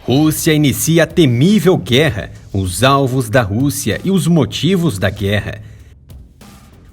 Rússia inicia a temível guerra, os alvos da Rússia e os motivos da guerra.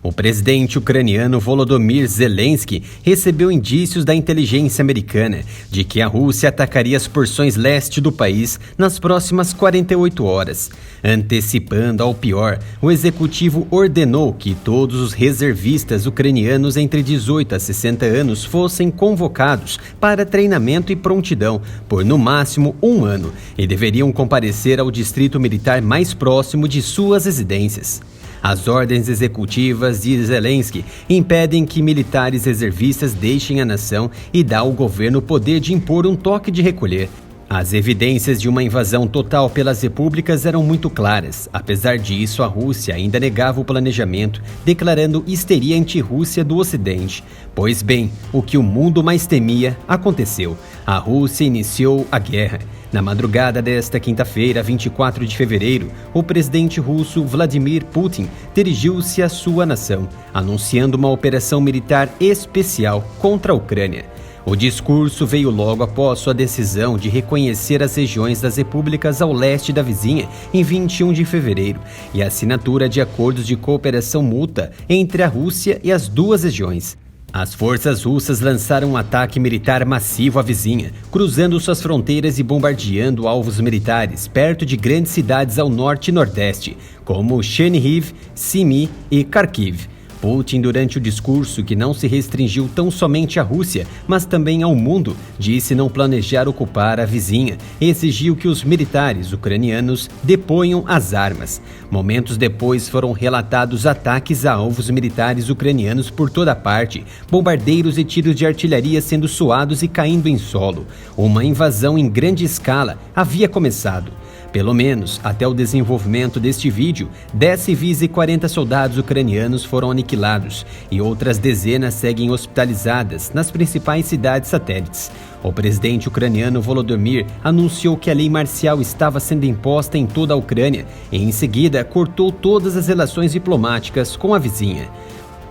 O presidente ucraniano Volodymyr Zelensky recebeu indícios da inteligência americana de que a Rússia atacaria as porções leste do país nas próximas 48 horas. Antecipando ao pior, o executivo ordenou que todos os reservistas ucranianos entre 18 a 60 anos fossem convocados para treinamento e prontidão por no máximo 1 ano e deveriam comparecer ao distrito militar mais próximo de suas residências. As ordens executivas de Zelensky impedem que militares reservistas deixem a nação e dá ao governo o poder de impor um toque de recolher. As evidências de uma invasão total pelas repúblicas eram muito claras. Apesar disso, a Rússia ainda negava o planejamento, declarando histeria anti-Rússia do Ocidente. Pois bem, o que o mundo mais temia aconteceu. A Rússia iniciou a guerra. Na madrugada desta quinta-feira, 24 de fevereiro, o presidente russo Vladimir Putin dirigiu-se à sua nação, anunciando uma operação militar especial contra a Ucrânia. O discurso veio logo após sua decisão de reconhecer as regiões das repúblicas ao leste da vizinha em 21 de fevereiro e a assinatura de acordos de cooperação mútua entre a Rússia e as duas regiões. As forças russas lançaram um ataque militar massivo à vizinha, cruzando suas fronteiras e bombardeando alvos militares perto de grandes cidades ao norte e nordeste, como Chernihiv, Sumy e Kharkiv. Putin, durante o discurso que não se restringiu tão somente à Rússia, mas também ao mundo, disse não planejar ocupar a vizinha e exigiu que os militares ucranianos deponham as armas. Momentos depois foram relatados ataques a alvos militares ucranianos por toda parte, bombardeiros e tiros de artilharia sendo soados e caindo em solo. Uma invasão em grande escala havia começado. Pelo menos, até o desenvolvimento deste vídeo, 10 civis e 40 soldados ucranianos foram aniquilados e outras dezenas seguem hospitalizadas nas principais cidades satélites. O presidente ucraniano Volodymyr anunciou que a lei marcial estava sendo imposta em toda a Ucrânia e, em seguida, cortou todas as relações diplomáticas com a vizinha.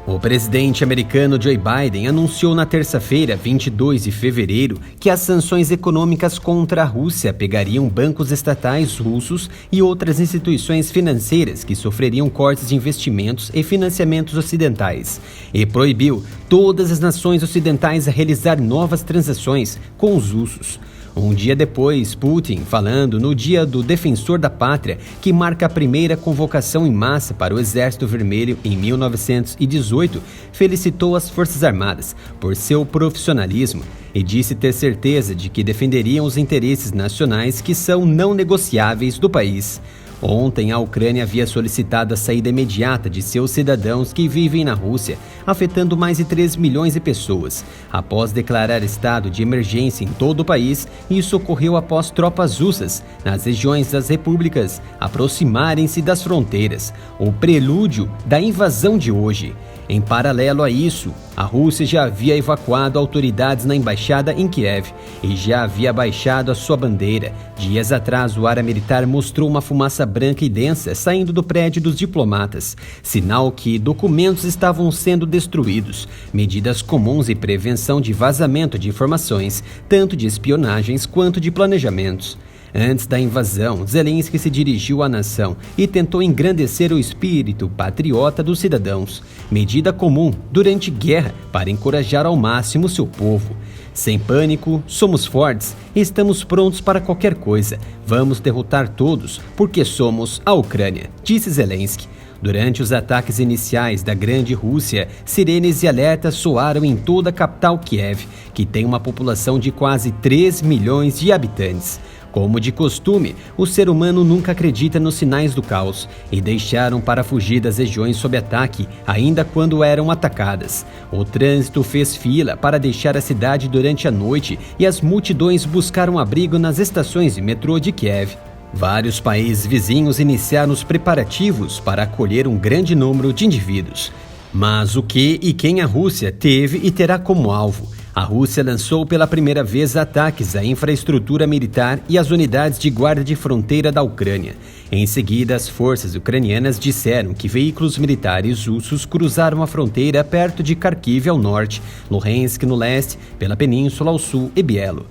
O presidente americano Joe Biden anunciou na terça-feira, 22 de fevereiro, que as sanções econômicas contra a Rússia pegariam bancos estatais russos e outras instituições financeiras que sofreriam cortes de investimentos e financiamentos ocidentais, e proibiu todas as nações ocidentais a realizar novas transações com os russos. Um dia depois, Putin, falando no Dia do Defensor da Pátria, que marca a primeira convocação em massa para o Exército Vermelho em 1918, felicitou as Forças Armadas por seu profissionalismo e disse ter certeza de que defenderiam os interesses nacionais que são não negociáveis do país. Ontem, a Ucrânia havia solicitado a saída imediata de seus cidadãos que vivem na Rússia, afetando mais de 3 milhões de pessoas. Após declarar estado de emergência em todo o país, isso ocorreu após tropas russas, nas regiões das repúblicas, aproximarem-se das fronteiras, o prelúdio da invasão de hoje. Em paralelo a isso, a Rússia já havia evacuado autoridades na embaixada em Kiev e já havia baixado a sua bandeira. Dias atrás, o área militar mostrou uma fumaça branca e densa saindo do prédio dos diplomatas, sinal que documentos estavam sendo destruídos, medidas comuns e prevenção de vazamento de informações, tanto de espionagens quanto de planejamentos. Antes da invasão, Zelensky se dirigiu à nação e tentou engrandecer o espírito patriota dos cidadãos, medida comum durante guerra para encorajar ao máximo seu povo. Sem pânico, somos fortes e estamos prontos para qualquer coisa. Vamos derrotar todos porque somos a Ucrânia, disse Zelensky. Durante os ataques iniciais da Grande Rússia, sirenes e alertas soaram em toda a capital Kiev, que tem uma população de quase 3 milhões de habitantes. Como de costume, o ser humano nunca acredita nos sinais do caos e deixaram para fugir das regiões sob ataque ainda quando eram atacadas. O trânsito fez fila para deixar a cidade durante a noite e as multidões buscaram abrigo nas estações de metrô de Kiev. Vários países vizinhos iniciaram os preparativos para acolher um grande número de indivíduos. Mas o que e quem a Rússia teve e terá como alvo? A Rússia lançou pela primeira vez ataques à infraestrutura militar e às unidades de guarda de fronteira da Ucrânia. Em seguida, as forças ucranianas disseram que veículos militares russos cruzaram a fronteira perto de Kharkiv ao norte, Luhansk no leste, pela península ao sul e Bielo.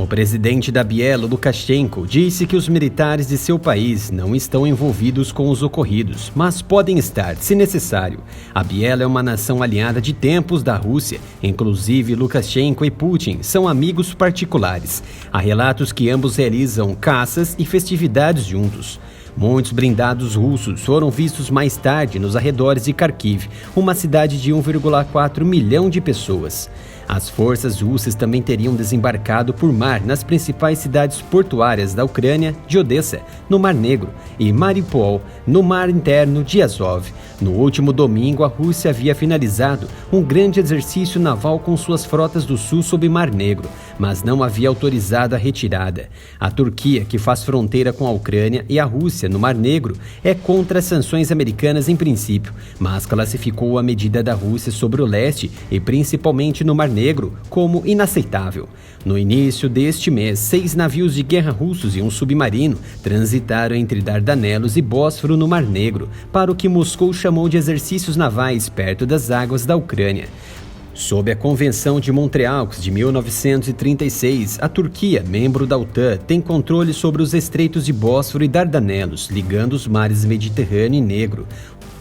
O presidente da Bielo, Lukashenko, disse que os militares de seu país não estão envolvidos com os ocorridos, mas podem estar, se necessário. A Bielo é uma nação aliada de tempos da Rússia, inclusive Lukashenko e Putin são amigos particulares. Há relatos que ambos realizam caças e festividades juntos. Muitos blindados russos foram vistos mais tarde nos arredores de Kharkiv, uma cidade de 1,4 milhão de pessoas. As forças russas também teriam desembarcado por mar nas principais cidades portuárias da Ucrânia, de Odessa, no Mar Negro, e Mariupol, no Mar Interno de Azov. No último domingo, a Rússia havia finalizado um grande exercício naval com suas frotas do sul sob Mar Negro, mas não havia autorizado a retirada. A Turquia, que faz fronteira com a Ucrânia, e a Rússia no Mar Negro, é contra as sanções americanas em princípio, mas classificou a medida da Rússia sobre o leste e principalmente no Mar Negro como inaceitável. No início deste mês, 6 navios de guerra russos e um submarino transitaram entre Dardanelos e Bósforo no Mar Negro, para o que Moscou chamou de exercícios navais perto das águas da Ucrânia. Sob a Convenção de Montreal de 1936, a Turquia, membro da OTAN, tem controle sobre os estreitos de Bósforo e Dardanelos, ligando os mares Mediterrâneo e Negro.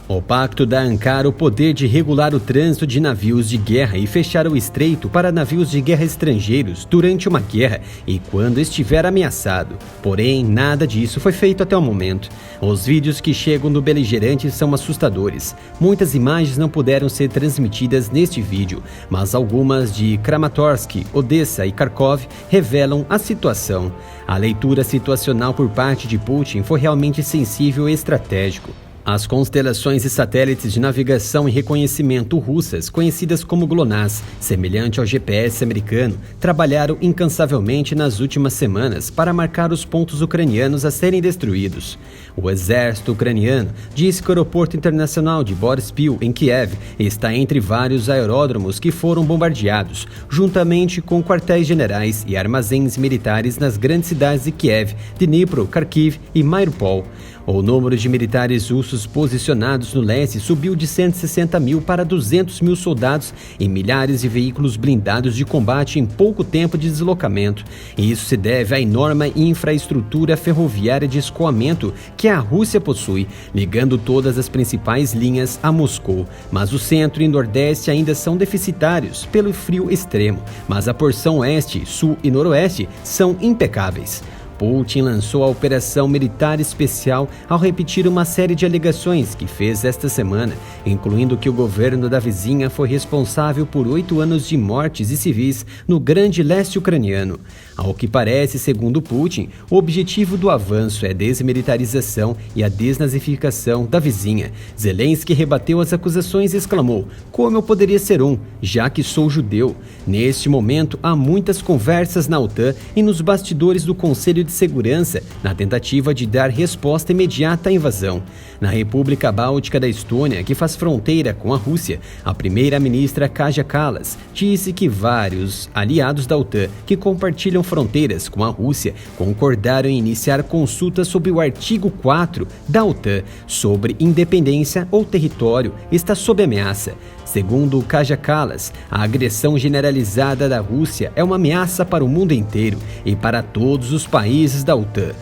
O pacto dá a Ankara o poder de regular o trânsito de navios de guerra e fechar o estreito para navios de guerra estrangeiros durante uma guerra e quando estiver ameaçado. Porém, nada disso foi feito até o momento. Os vídeos que chegam do beligerante são assustadores. Muitas imagens não puderam ser transmitidas neste vídeo, mas algumas de Kramatorsk, Odessa e Kharkov revelam a situação. A leitura situacional por parte de Putin foi realmente sensível e estratégico. As constelações e satélites de navegação e reconhecimento russas, conhecidas como GLONASS, semelhante ao GPS americano, trabalharam incansavelmente nas últimas semanas para marcar os pontos ucranianos a serem destruídos. O exército ucraniano diz que o aeroporto internacional de Boryspil, em Kiev, está entre vários aeródromos que foram bombardeados, juntamente com quartéis generais e armazéns militares nas grandes cidades de Kiev, Dnipro, Kharkiv e Mariupol. O número de militares russos posicionados no leste subiu de 160 mil para 200 mil soldados e milhares de veículos blindados de combate em pouco tempo de deslocamento. E isso se deve à enorme infraestrutura ferroviária de escoamento que a Rússia possui, ligando todas as principais linhas a Moscou. Mas o centro e nordeste ainda são deficitários pelo frio extremo, mas a porção oeste, sul e noroeste são impecáveis. Putin lançou a Operação Militar Especial ao repetir uma série de alegações que fez esta semana, incluindo que o governo da vizinha foi responsável por 8 anos de mortes e civis no Grande Leste ucraniano. Ao que parece, segundo Putin, o objetivo do avanço é a desmilitarização e a desnazificação da vizinha. Zelensky rebateu as acusações e exclamou: "Como eu poderia ser já que sou judeu?" Neste momento, há muitas conversas na OTAN e nos bastidores do Conselho de Segurança na tentativa de dar resposta imediata à invasão. Na República Báltica da Estônia, que faz fronteira com a Rússia, a primeira-ministra Kaja Kallas disse que vários aliados da OTAN que compartilham fronteiras com a Rússia concordaram em iniciar consultas sobre o artigo 4 da OTAN sobre independência ou território está sob ameaça. Segundo Kaja Kallas, a agressão generalizada da Rússia é uma ameaça para o mundo inteiro e para todos os países da OTAN.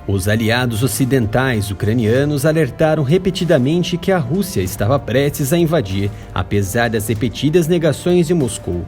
Os aliados ocidentais ucranianos alertaram repetidamente que a Rússia estava prestes a invadir, apesar das repetidas negações de Moscou.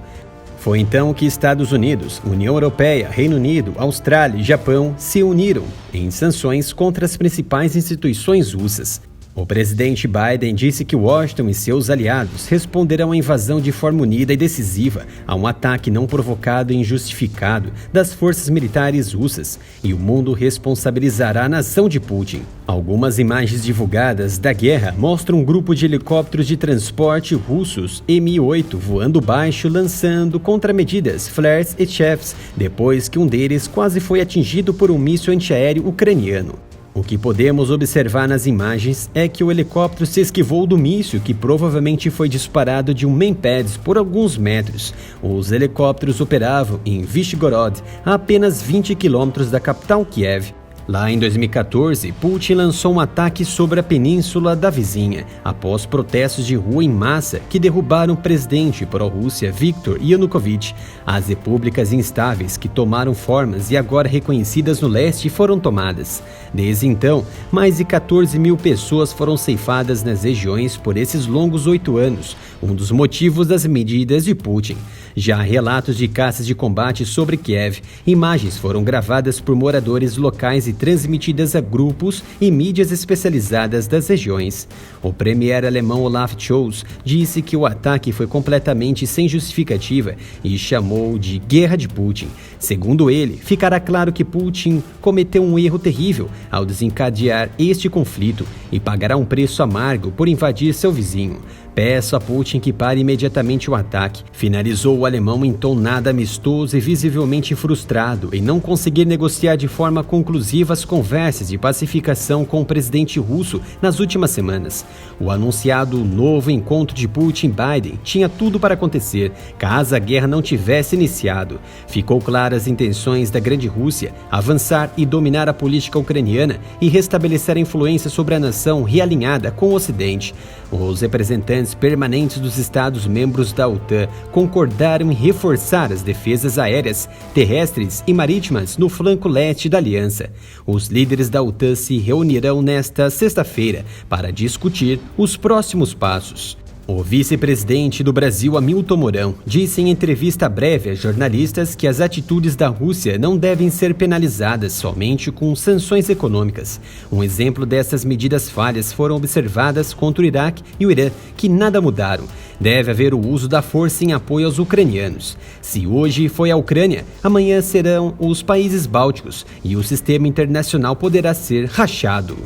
Foi então que Estados Unidos, União Europeia, Reino Unido, Austrália e Japão se uniram em sanções contra as principais instituições russas. O presidente Biden disse que Washington e seus aliados responderão à invasão de forma unida e decisiva a um ataque não provocado e injustificado das forças militares russas, e o mundo responsabilizará a nação de Putin. Algumas imagens divulgadas da guerra mostram um grupo de helicópteros de transporte russos Mi-8 voando baixo, lançando contramedidas, flares e chefs, depois que um deles quase foi atingido por um míssil antiaéreo ucraniano. O que podemos observar nas imagens é que o helicóptero se esquivou do míssil que provavelmente foi disparado de um main pad por alguns metros. Os helicópteros operavam em Vyshgorod, a apenas 20 quilômetros da capital Kiev. Lá em 2014, Putin lançou um ataque sobre a península da vizinha, após protestos de rua em massa que derrubaram o presidente pró-Rússia Viktor Yanukovych. As repúblicas instáveis que tomaram formas e agora reconhecidas no leste foram tomadas. Desde então, mais de 14 mil pessoas foram ceifadas nas regiões por esses longos 8 anos, um dos motivos das medidas de Putin. Já há relatos de caças de combate sobre Kiev. Imagens foram gravadas por moradores locais e transmitidas a grupos e mídias especializadas das regiões. O premier alemão Olaf Scholz disse que o ataque foi completamente sem justificativa e chamou de guerra de Putin. Segundo ele, ficará claro que Putin cometeu um erro terrível ao desencadear este conflito e pagará um preço amargo por invadir seu vizinho. Peço a Putin que pare imediatamente o ataque, finalizou o alemão em tom nada amistoso e visivelmente frustrado em não conseguir negociar de forma conclusiva as conversas de pacificação com o presidente russo nas últimas semanas. O anunciado novo encontro de Putin e Biden tinha tudo para acontecer, caso a guerra não tivesse iniciado. Ficou claras as intenções da Grande Rússia avançar e dominar a política ucraniana e restabelecer a influência sobre a nação realinhada com o Ocidente. Os representantes permanentes dos Estados-membros da OTAN concordaram em reforçar as defesas aéreas, terrestres e marítimas no flanco leste da aliança. Os líderes da OTAN se reunirão nesta sexta-feira para discutir os próximos passos. O vice-presidente do Brasil, Hamilton Mourão, disse em entrevista breve a jornalistas que as atitudes da Rússia não devem ser penalizadas somente com sanções econômicas. Um exemplo dessas medidas falhas foram observadas contra o Iraque e o Irã, que nada mudaram. Deve haver o uso da força em apoio aos ucranianos. Se hoje foi a Ucrânia, amanhã serão os países bálticos e o sistema internacional poderá ser rachado.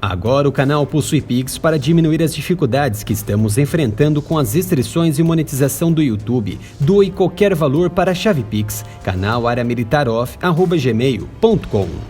Agora o canal possui Pix para diminuir as dificuldades que estamos enfrentando com as restrições e monetização do YouTube. Doe qualquer valor para a chave Pix, canal areamilitaroff@gmail.com.